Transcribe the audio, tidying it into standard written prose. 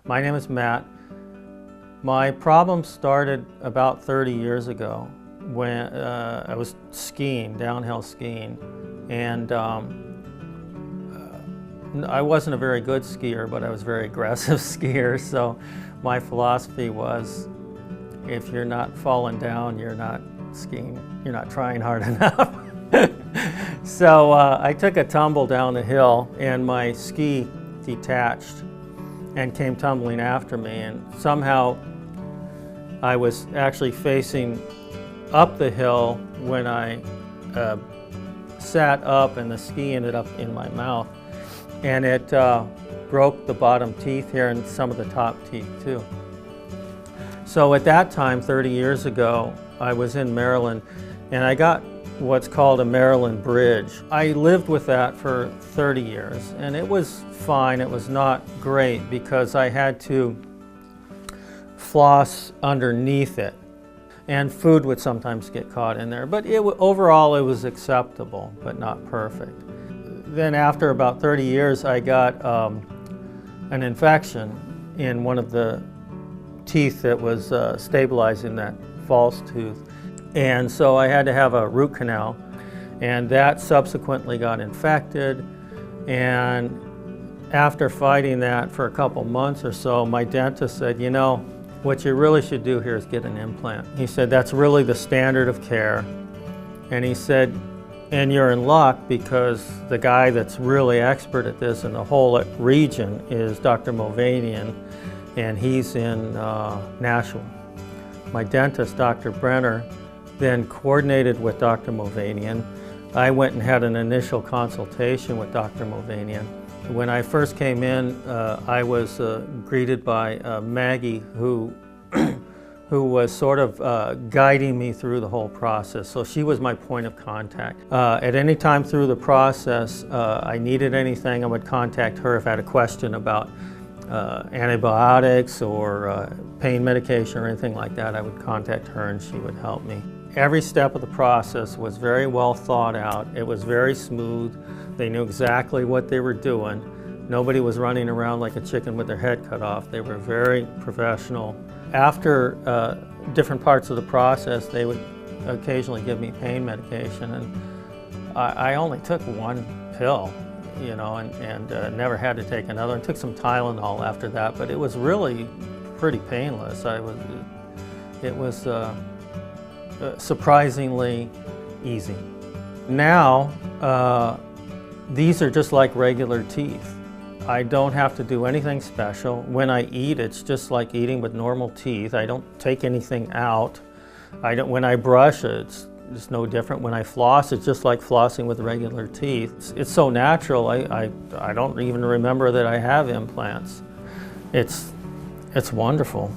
My name is Matt. My problem started about 30 years ago when I was skiing, downhill skiing, and I wasn't a very good skier, but I was a very aggressive skier, so my philosophy was, if you're not falling down, you're not skiing, you're not trying hard enough. So I took a tumble down the hill and my ski detached and came tumbling after me, and somehow I was actually facing up the hill when I sat up, and the ski ended up in my mouth, and it broke the bottom teeth here and some of the top teeth too. So at that time, 30 years ago, I was in Maryland and I got what's called a Maryland bridge. I lived with that for 30 years and it was fine. It was not great because I had to floss underneath it and food would sometimes get caught in there. But overall it was acceptable, but not perfect. Then after about 30 years, I got an infection in one of the teeth that was stabilizing that false tooth. And so I had to have a root canal, and that subsequently got infected. And after fighting that for a couple months or so, my dentist said, you know, what you really should do here is get an implant. He said, that's really the standard of care. And he said, and you're in luck because the guy that's really expert at this in the whole region is Dr. Moavenian, and he's in Nashville. My dentist, Dr. Brenner, then coordinated with Dr. Moavenian. I went and had an initial consultation with Dr. Moavenian. When I first came in, I was greeted by Maggie, who was sort of guiding me through the whole process. So she was my point of contact. At any time through the process, I needed anything, I would contact her. If I had a question about antibiotics or pain medication or anything like that, I would contact her and she would help me. Every step of the process was very well thought out. It was very smooth. They knew exactly what they were doing. Nobody was running around like a chicken with their head cut off. They were very professional. After different parts of the process, they would occasionally give me pain medication, and I only took one pill, you know, and never had to take another. I took some Tylenol after that, but it was really pretty painless. It was surprisingly easy. Now, these are just like regular teeth. I don't have to do anything special. When I eat, it's just like eating with normal teeth. I don't take anything out. When I brush, it's no different. When I floss, it's just like flossing with regular teeth. It's so natural, I don't even remember that I have implants. It's wonderful.